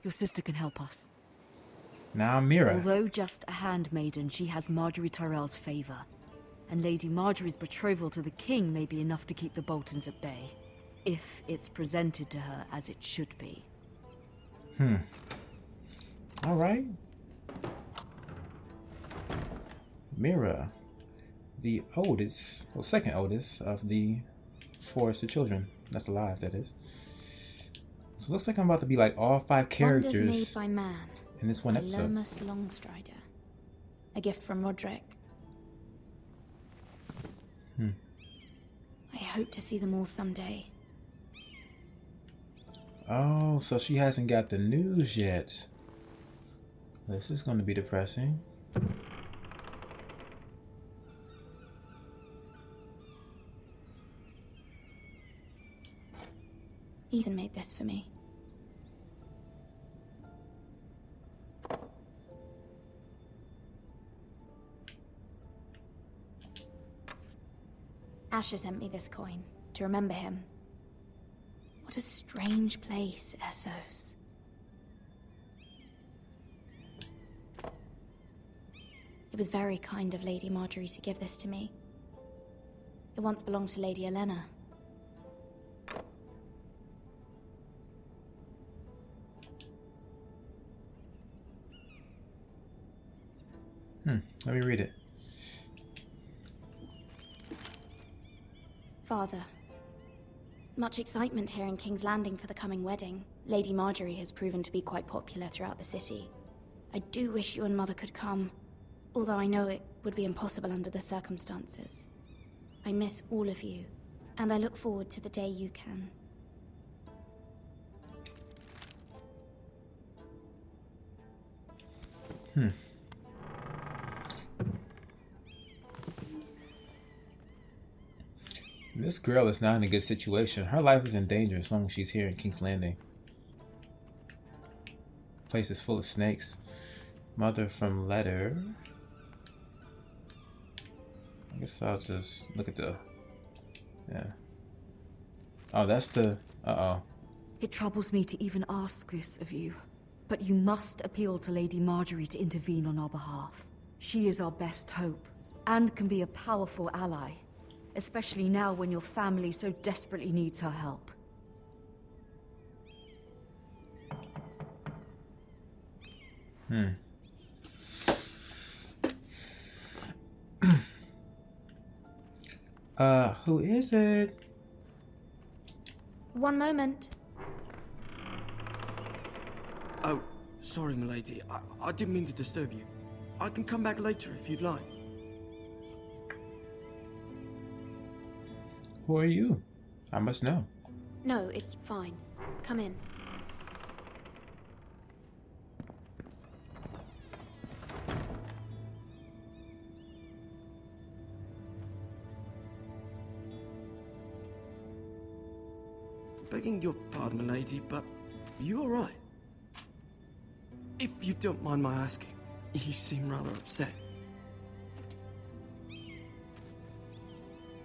Your sister can help us. Now, Mira. Although just a handmaiden, she has Marjorie Tyrell's favor. And Lady Marjorie's betrothal to the king may be enough to keep the Boltons at bay. If it's presented to her as it should be. Alright. Mira. The oldest, well, second oldest of the Forrester children. That's alive, that is. So it looks like I'm about to be like all 5 characters Wonders made by man. in this one episode. Lomas Longstrider. A gift from Roderick. I hope to see them all someday. Oh, so she hasn't got the news yet. This is going to be depressing. Ethan made this for me. Asher sent me this coin to remember him. What a strange place, Essos. It was very kind of Lady Marjorie to give this to me. It once belonged to Lady Elena. Let me read it. Father. Much excitement here in King's Landing for the coming wedding. Lady Marjorie has proven to be quite popular throughout the city. I do wish you and Mother could come, although I know it would be impossible under the circumstances. I miss all of you, and I look forward to the day you can. This girl is not in a good situation. Her life is in danger as long as she's here in King's Landing. Place is full of snakes. Mother from letter. I guess I'll just look at the... Yeah. Oh, that's the... Uh-oh. It troubles me to even ask this of you, but you must appeal to Lady Marjorie to intervene on our behalf. She is our best hope, and can be a powerful ally, especially now when your family so desperately needs her help. Who is it? One moment. Oh, sorry, milady. I didn't mean to disturb you. I can come back later if you'd like. Who are you? I must know. No, it's fine. Come in. Begging your pardon, milady, but you all right? If you don't mind my asking, you seem rather upset.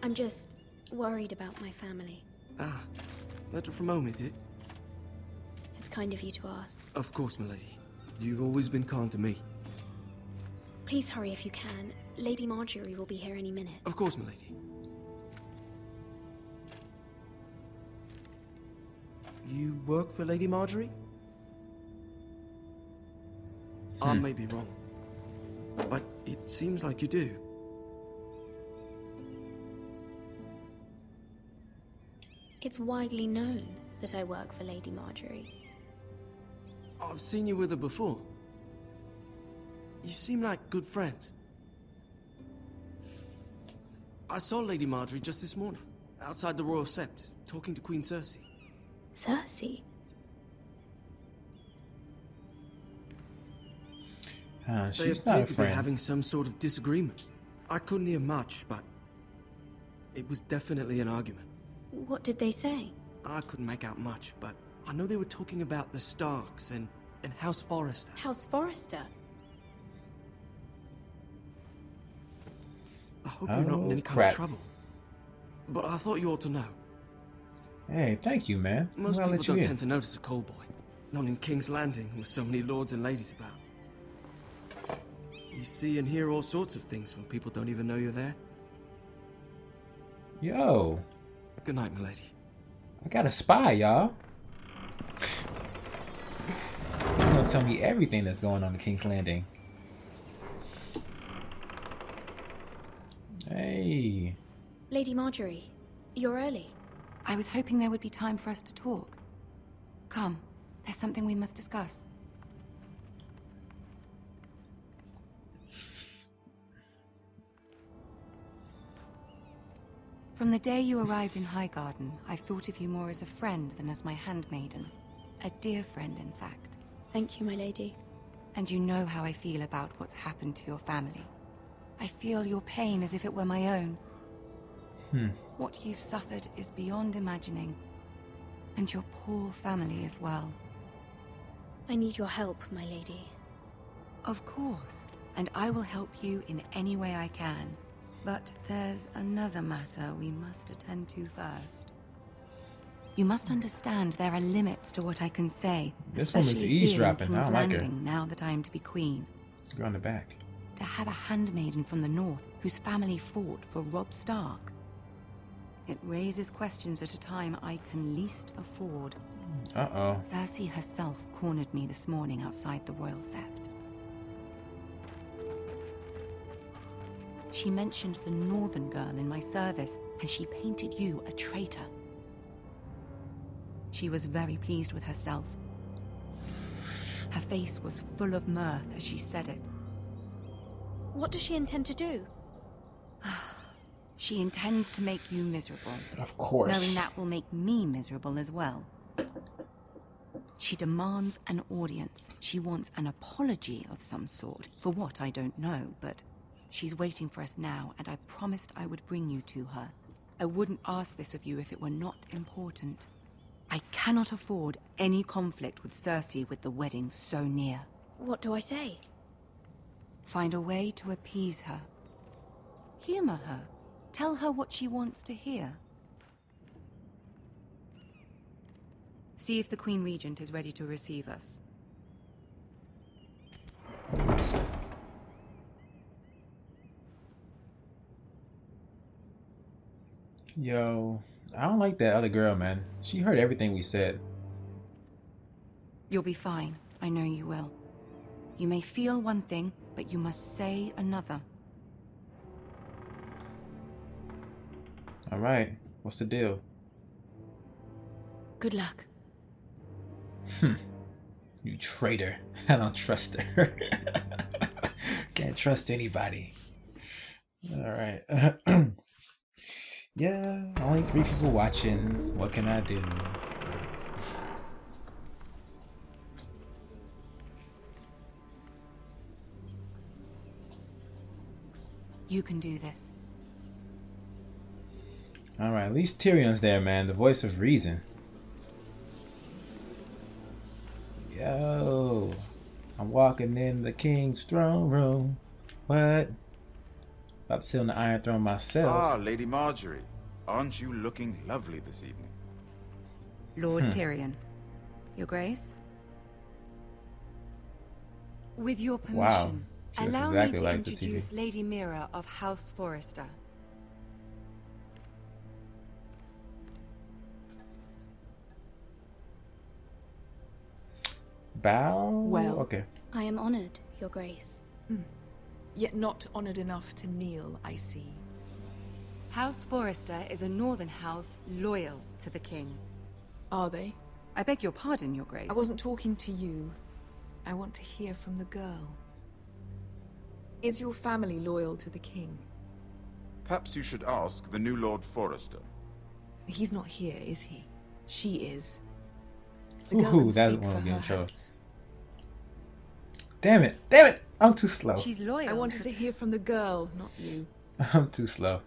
I'm just worried about my family. Ah, letter from home, is it? It's kind of you to ask. Of course, milady. You've always been kind to me. Please hurry if you can. Lady Marjorie will be here any minute. Of course, milady. You work for Lady Marjorie? I may be wrong, but it seems like you do. It's widely known that I work for Lady Marjorie. I've seen you with her before. You seem like good friends. I saw Lady Marjorie just this morning, outside the Royal Sept, talking to Queen Cersei. Cersei? She's they not a appeared to be friend. having some sort of disagreement. I couldn't hear much, but it was definitely an argument. What did they say? I couldn't make out much, but I know they were talking about the Starks and House Forrester. House Forrester? I hope you're not in any kind of trouble. But I thought you ought to know. Hey, thank you, man. Most I'll people let you don't in. tend to notice a cold boy. Not in King's Landing with so many lords and ladies about. You see and hear all sorts of things when people don't even know you're there. Yo. Good night, milady. I got a spy, y'all. He's gonna tell me everything that's going on in King's Landing. Hey. Lady Marjorie, you're early. I was hoping there would be time for us to talk. Come, there's something we must discuss. From the day you arrived in Highgarden, I've thought of you more as a friend than as my handmaiden. A dear friend, in fact. Thank you, my lady. And you know how I feel about what's happened to your family. I feel your pain as if it were my own. What you've suffered is beyond imagining. And your poor family as well. I need your help, my lady. Of course, and I will help you in any way I can. But there's another matter we must attend to first. You must understand there are limits to what I can say. This woman's especially here in eavesdropping. I King's don't like her. Landing, now that I am to be queen. Go on the back. To have a handmaiden from the north whose family fought for Robb Stark. It raises questions at a time I can least afford. Uh-oh. Cersei herself cornered me this morning outside the Royal Sept. She mentioned the northern girl in my service, and she painted you a traitor. She was very pleased with herself. Her face was full of mirth as she said it. What does she intend to do? She intends to make you miserable. Of course. Knowing that will make me miserable as well. She demands an audience. She wants an apology of some sort. For what, I don't know, but she's waiting for us now, and I promised I would bring you to her. I wouldn't ask this of you if it were not important. I cannot afford any conflict with Cersei with the wedding so near. What do I say? Find a way to appease her. Humor her. Tell her what she wants to hear. See if the Queen Regent is ready to receive us. Yo, I don't like that other girl, man. She heard everything we said. You'll be fine. I know you will. You may feel one thing, but you must say another. All right, what's the deal? Good luck. You traitor. I don't trust her. Can't trust anybody. All right. Yeah, only 3 people watching. What can I do? You can do this. All right, at least Tyrion's there, man. The voice of reason. Yo, I'm walking in the king's throne room. What? About to sit on the Iron Throne myself. Ah, Lady Marjorie. Aren't you looking lovely this evening? Lord Tyrion. Your Grace? With your permission, Wow. She looks allow exactly me to like the introduce TV. Lady Mira of House Forrester. Bow? Well. Okay. I am honored, Your Grace. Yet not honored enough to kneel, I see. House Forrester is a northern house loyal to the king. Are they? I beg your pardon, Your Grace. I wasn't talking to you. I want to hear from the girl. Is your family loyal to the king? Perhaps you should ask the new Lord Forrester. He's not here, is he? She is. The Ooh, girl can that speak one for will get in her trouble. house. Damn it! Damn it! I'm too slow. She's loyal. I wanted to hear from the girl, not you. I'm too slow.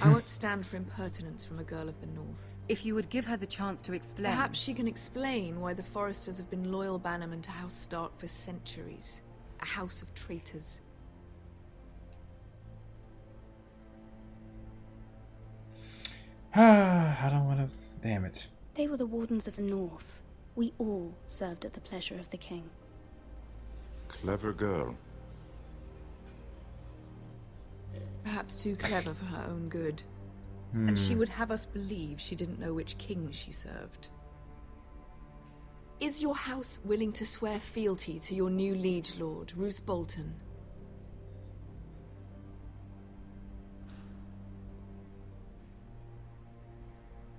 I won't stand for impertinence from a girl of the north. If you would give her the chance to explain. Perhaps she can explain why the Forresters have been loyal bannermen to House Stark for centuries. A house of traitors. I don't want to. Damn it. They were the Wardens of the North. We all served at the pleasure of the king. Clever girl. Perhaps too clever for her own good. And she would have us believe she didn't know which king she served. Is your house willing to swear fealty to your new liege lord, Roose Bolton?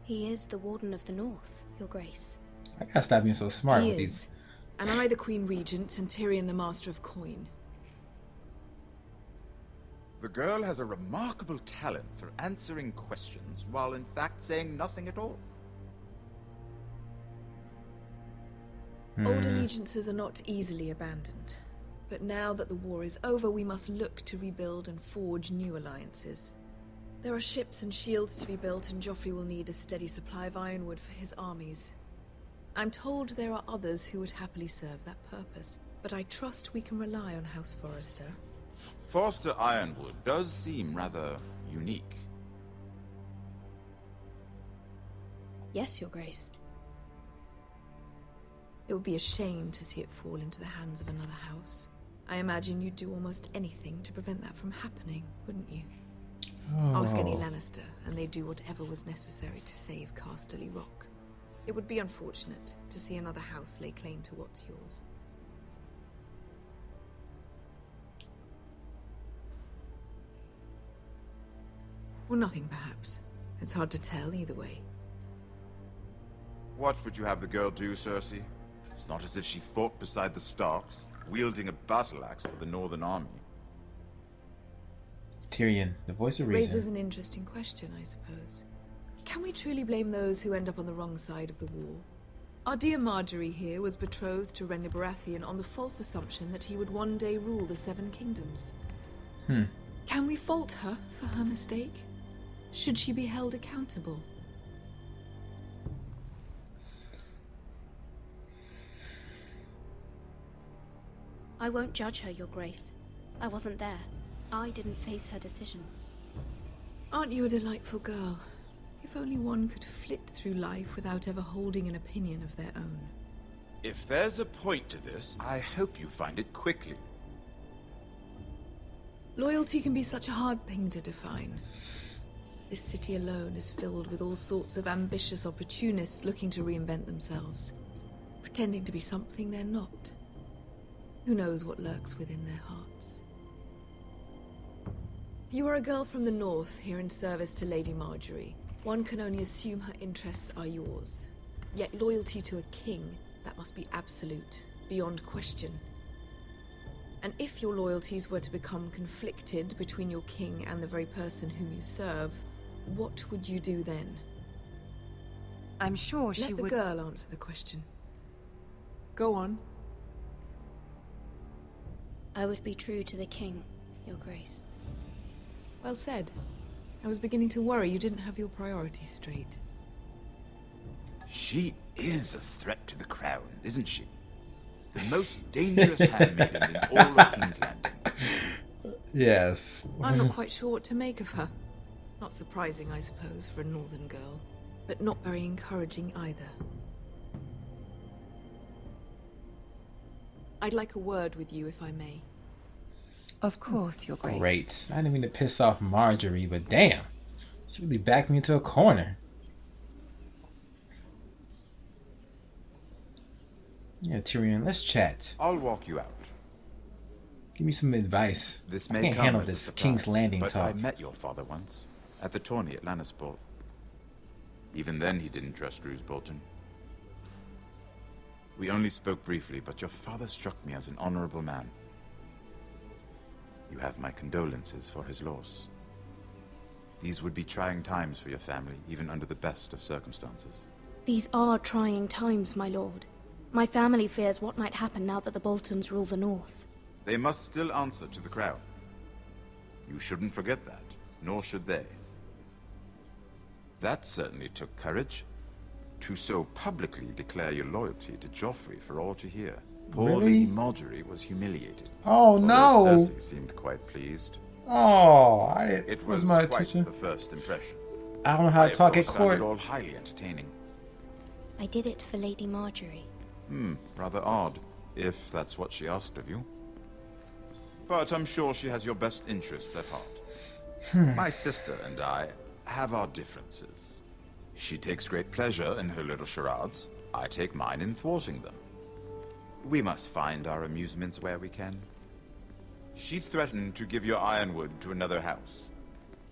He is the Warden of the North, Your Grace. I gotta stop being so smart He with is. these. And I, the Queen Regent, and Tyrion, the Master of Coin. The girl has a remarkable talent for answering questions while in fact saying nothing at all. Old allegiances are not easily abandoned. But now that the war is over, we must look to rebuild and forge new alliances. There are ships and shields to be built, and Joffrey will need a steady supply of ironwood for his armies. I'm told there are others who would happily serve that purpose, but I trust we can rely on House Forrester. Forrester Ironwood does seem rather unique. Yes, Your Grace. It would be a shame to see it fall into the hands of another house. I imagine you'd do almost anything to prevent that from happening, wouldn't you? Ask any Lannister, and they'd do whatever was necessary to save Casterly Rock. It would be unfortunate to see another house lay claim to what's yours. Or nothing, perhaps. It's hard to tell either way. What would you have the girl do, Cersei? It's not as if she fought beside the Starks, wielding a battle axe for the Northern Army. Tyrion, the voice of reason. Raises an interesting question, I suppose. Can we truly blame those who end up on the wrong side of the war? Our dear Marjorie here was betrothed to Renly Baratheon on the false assumption that he would one day rule the Seven Kingdoms. Can we fault her for her mistake? Should she be held accountable? I won't judge her, Your Grace. I wasn't there. I didn't face her decisions. Aren't you a delightful girl? If only one could flit through life without ever holding an opinion of their own. If there's a point to this, I hope you find it quickly. Loyalty can be such a hard thing to define. This city alone is filled with all sorts of ambitious opportunists looking to reinvent themselves, pretending to be something they're not. Who knows what lurks within their hearts? You are a girl from the north, here in service to Lady Marjorie. One can only assume her interests are yours. Yet loyalty to a king, that must be absolute, beyond question. And if your loyalties were to become conflicted between your king and the very person whom you serve, what would you do then? I'm sure she Let the would... girl answer the question. Go on. I would be true to the king, Your Grace. Well said. I was beginning to worry you didn't have your priorities straight. She is a threat to the crown, isn't she? The most dangerous handmaiden in all of King's Landing. Yes. I'm not quite sure what to make of her. Not surprising, I suppose, for a northern girl, but not very encouraging either. I'd like a word with you, if I may. Of course, Your Grace. Great. I didn't mean to piss off Marjorie, but damn. She really backed me into a corner. Yeah, Tyrion, let's chat. I'll walk you out. Give me some advice. This I may can't come handle as a this surprise, King's Landing but talk. I met your father once, at the tourney at Lannisport. Even then he didn't trust Roose Bolton. We only spoke briefly, but your father struck me as an honorable man. You have my condolences for his loss. These would be trying times for your family, even under the best of circumstances. These are trying times, my lord. My family fears what might happen now that the Boltons rule the North. They must still answer to the crown. You shouldn't forget that, nor should they. That certainly took courage. To so publicly declare your loyalty to Joffrey for all to hear. Poor Really? Lady Marjorie was humiliated. Oh although no! Cersei seemed quite pleased. Oh, It was my quite attention. the first impression. I don't know how I, to talk of at course, found court. it all highly entertaining. I did it for Lady Marjorie. Rather odd, if that's what she asked of you. But I'm sure she has your best interests at heart. My sister and I have our differences. She takes great pleasure in her little charades. I take mine in thwarting them. We must find our amusements where we can. She threatened to give your ironwood to another house.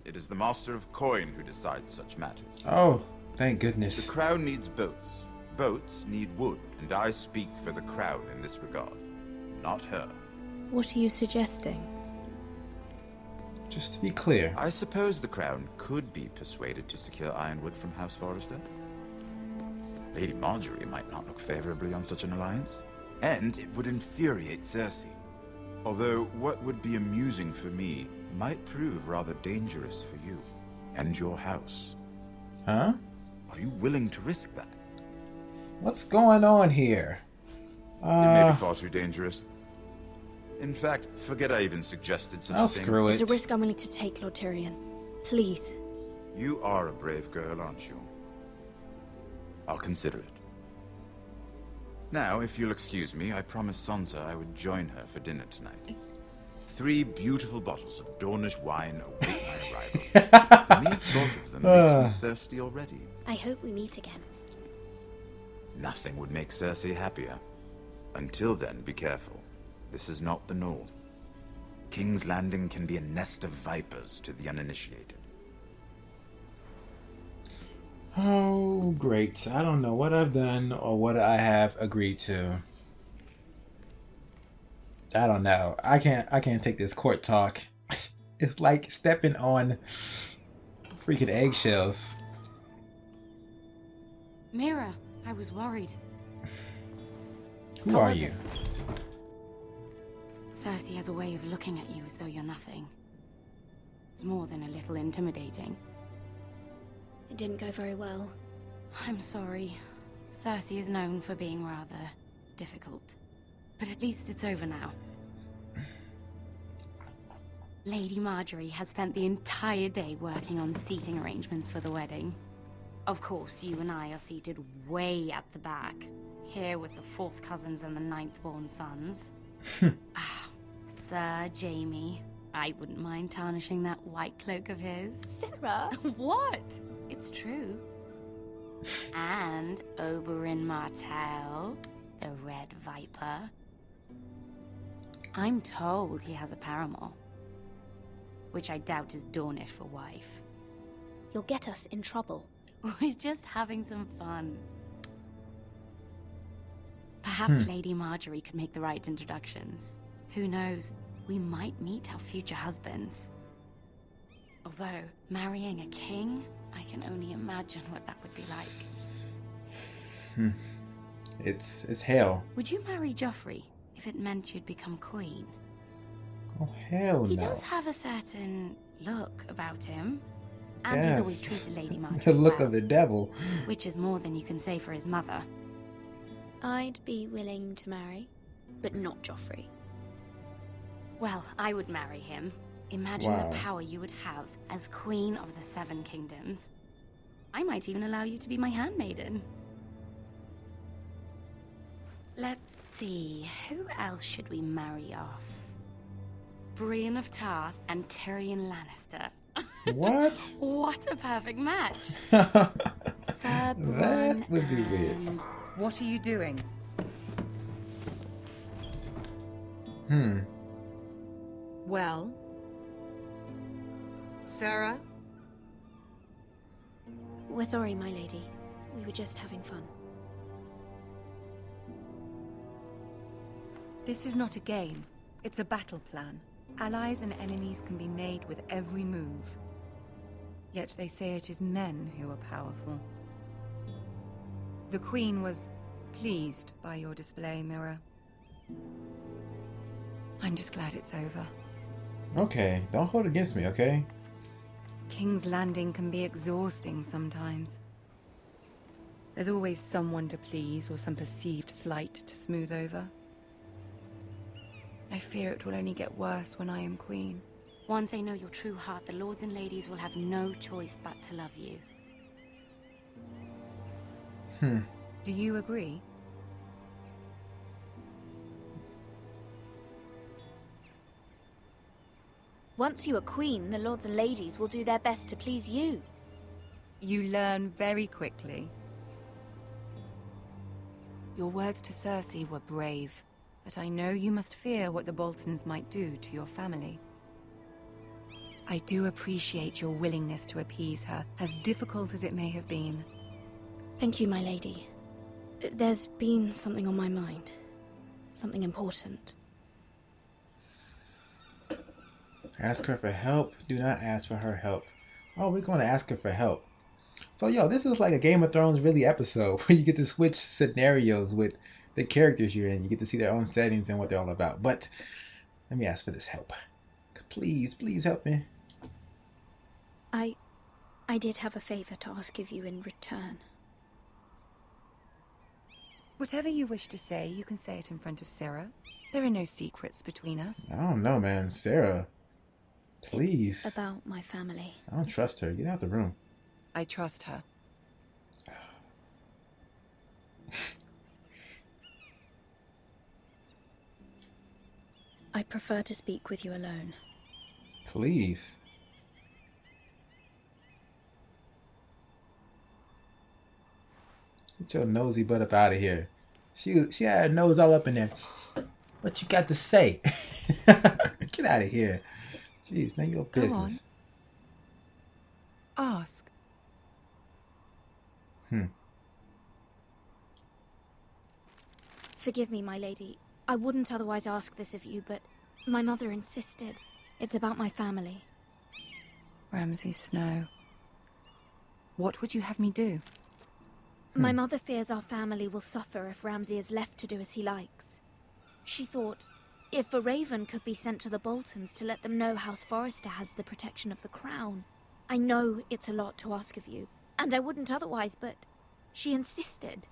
It is the Master of Coin who decides such matters. Oh, thank goodness. The crown needs boats. Boats need wood, and I speak for the crown in this regard, not her. What are you suggesting? Just to be clear. I suppose the crown could be persuaded to secure ironwood from House Forrester. Lady Marjorie might not look favorably on such an alliance, and it would infuriate Cersei. Although what would be amusing for me might prove rather dangerous for you and your house. Huh? Are you willing to risk that? What's going on here? It may be far too dangerous. In fact, forget I even suggested such a thing. Screw it. It's a risk I'm willing to take, Lord Tyrion. Please. You are a brave girl, aren't you? I'll consider it. Now, if you'll excuse me, I promised Sansa I would join her for dinner tonight. 3 beautiful bottles of Dornish wine await my arrival. The mere thought of them makes me thirsty already. I hope we meet again. Nothing would make Cersei happier. Until then, be careful. This is not the North. King's Landing can be a nest of vipers to the uninitiated. Oh, great. I don't know what I've done or what I have agreed to. I don't know. I can't take this court talk. It's like stepping on freaking eggshells. Mira, I was worried. Who are you? Cersei has a way of looking at you as though you're nothing. It's more than a little intimidating. It didn't go very well. I'm sorry. Cersei is known for being rather difficult. But at least it's over now. Lady Marjorie has spent the entire day working on seating arrangements for the wedding. Of course, you and I are seated way at the back, here with the 4th cousins and the 9th-born sons. Sir Jaime, I wouldn't mind tarnishing that white cloak of his. Sarah! What? It's true. And Oberyn Martell, the Red Viper. I'm told he has a paramour, which I doubt is Dornish for wife. You'll get us in trouble. We're just having some fun. Perhaps Lady Marjorie could make the right introductions. Who knows? We might meet our future husbands. Although, marrying a king, I can only imagine what that would be like. It's hell. Would you marry Joffrey if it meant you'd become queen? Oh, hell no. He does have a certain look about him. And he's always treated Lady Marjorie The look well, of the devil. which is more than you can say for his mother. I'd be willing to marry, but not Joffrey. Well, I would marry him. Imagine Wow. the power you would have as Queen of the 7 Kingdoms. I might even allow you to be my handmaiden. Let's see, who else should we marry off? Brienne of Tarth and Tyrion Lannister. What? What a perfect match! Sir That would be weird. and- What are you doing? Well? Sarah? We're sorry, my lady. We were just having fun. This is not a game. It's a battle plan. Allies and enemies can be made with every move. Yet they say it is men who are powerful. The Queen was pleased by your display, Mira. I'm just glad it's over. Okay, don't hold it against me, okay? King's Landing can be exhausting sometimes. There's always someone to please or some perceived slight to smooth over. I fear it will only get worse when I am queen. Once they know your true heart, the lords and ladies will have no choice but to love you. Do you agree? Once you are queen, the lords and ladies will do their best to please you. You learn very quickly. Your words to Cersei were brave, but I know you must fear what the Boltons might do to your family. I do appreciate your willingness to appease her, as difficult as it may have been. Thank you, my lady. There's been something on my mind. Something important. Ask her for help. Do not ask for her help. Oh, we're going to ask her for help. So, yo, this is like a Game of Thrones really episode where you get to switch scenarios with the characters you're in. You get to see their own settings and what they're all about. But let me ask for this help. Please, please help me. I did have a favor to ask of you in return. Whatever you wish to say, you can say it in front of Sarah. There are no secrets between us. I don't know, man. Sarah, please. It's about my family. I don't trust her. Get out the room. I trust her. I prefer to speak with you alone. Please. Get your nosy butt up out of here. She had her nose all up in there. What you got to say? Get out of here. Jeez, none of your business. Go on. Ask. Forgive me, my lady. I wouldn't otherwise ask this of you, but my mother insisted. It's about my family. Ramsay Snow. What would you have me do? My mother fears our family will suffer if Ramsay is left to do as he likes. She thought, if a raven could be sent to the Boltons to let them know House Forrester has the protection of the crown. I know it's a lot to ask of you, and I wouldn't otherwise, but she insisted.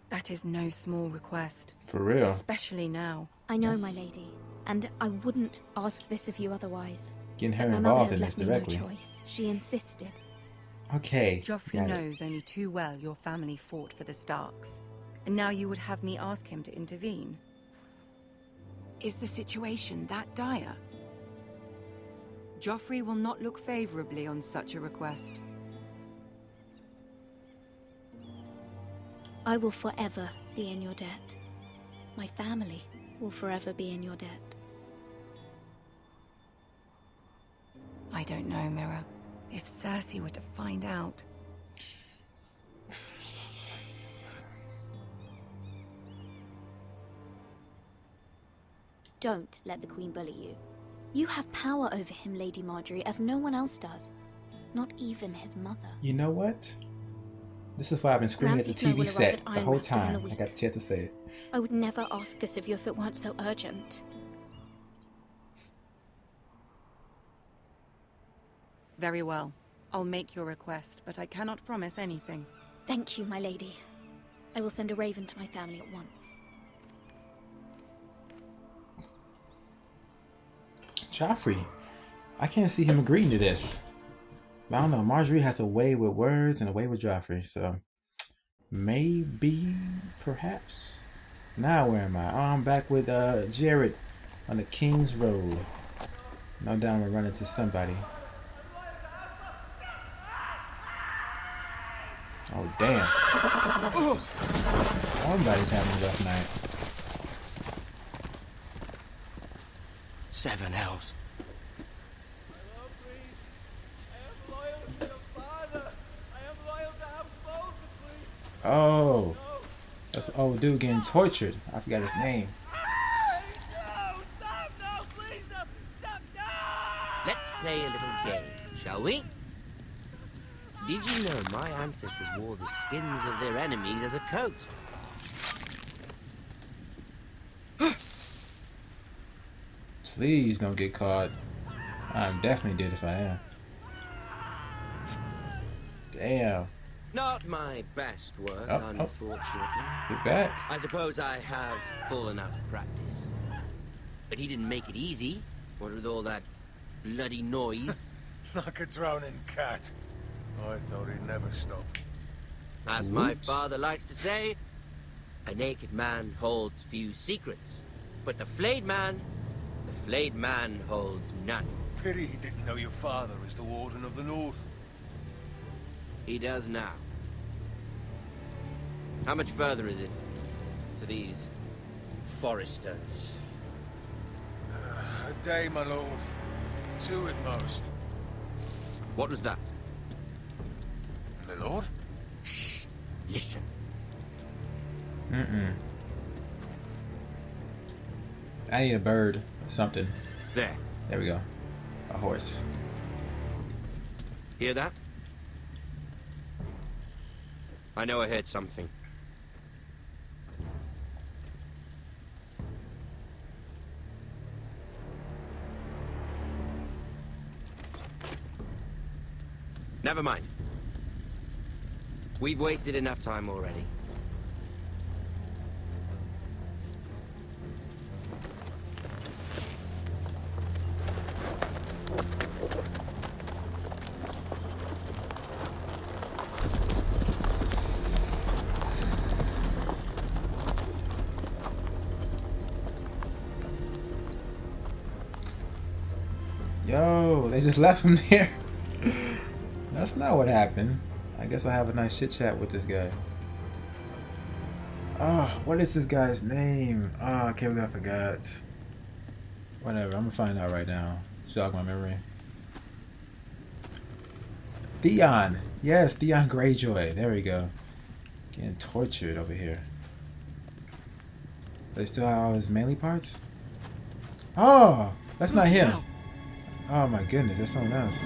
That is no small request. For real. Especially now. I know, my lady, and I wouldn't ask this of you otherwise. Getting her But my involved mother in has this left me directly. no choice. She insisted. Okay. Joffrey got it. knows only too well your family fought for the Starks. And now you would have me ask him to intervene? Is the situation that dire? Joffrey will not look favorably on such a request. I will forever be in your debt. My family will forever be in your debt. I don't know, Mira. If Cersei were to find out... Don't let the Queen bully you. You have power over him, Lady Marjorie, as no one else does. Not even his mother. You know what? This is why I've been screaming Ramsay at the Snow TV will arrive set at the Iron whole Rock within time. the I week. got a chance to say it. I would never ask this of you if it weren't so urgent. Very well. I'll make your request, but I cannot promise anything. Thank you, my lady. I will send a raven to my family at once. Joffrey, I can't see him agreeing to this. But I don't know. Marjorie has a way with words and a way with Joffrey, so maybe, perhaps. Now where am I? Oh, I'm back with Jared on the King's Road. No doubt I'm gonna run into somebody. Oh damn! Somebody's having a rough night. 7 L's. Oh, that's an old dude getting tortured. I forgot his name. Let's play a little game, shall we? Did you know my ancestors wore the skins of their enemies as a coat? Please don't get caught. I'm definitely dead if I am. Damn. Not my best work, unfortunately. Get back. I suppose I have fallen out of practice. But he didn't make it easy. What with all that bloody noise? Like a droning cat. I thought he'd never stop. As my father likes to say, a naked man holds few secrets, but the flayed man holds none. Pity he didn't know your father is the Warden of the North. He does now. How much further is it to these Forresters? A day, my lord. 2 at most. What was that? My lord? Shh! Listen. I need a bird or something. There. There we go. A horse. Hear that? I know I heard something. Never mind. We've wasted enough time already. Yo, they just left him there. That's not what happened. I guess I'll have a nice chit chat with this guy. Oh, what is this guy's name? Oh, I can't believe I forgot. Whatever, I'm gonna find out right now. Jog my memory. Theon. Yes, Theon Greyjoy. There we go. Getting tortured over here. They still have all his manly parts? Oh, that's not him. Oh my goodness, that's someone else.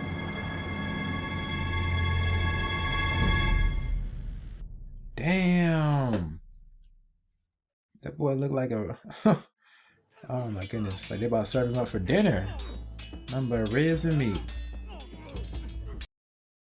Damn. That boy looked like a... Oh my goodness, like they about to serve him up for dinner. Nothing but ribs and meat.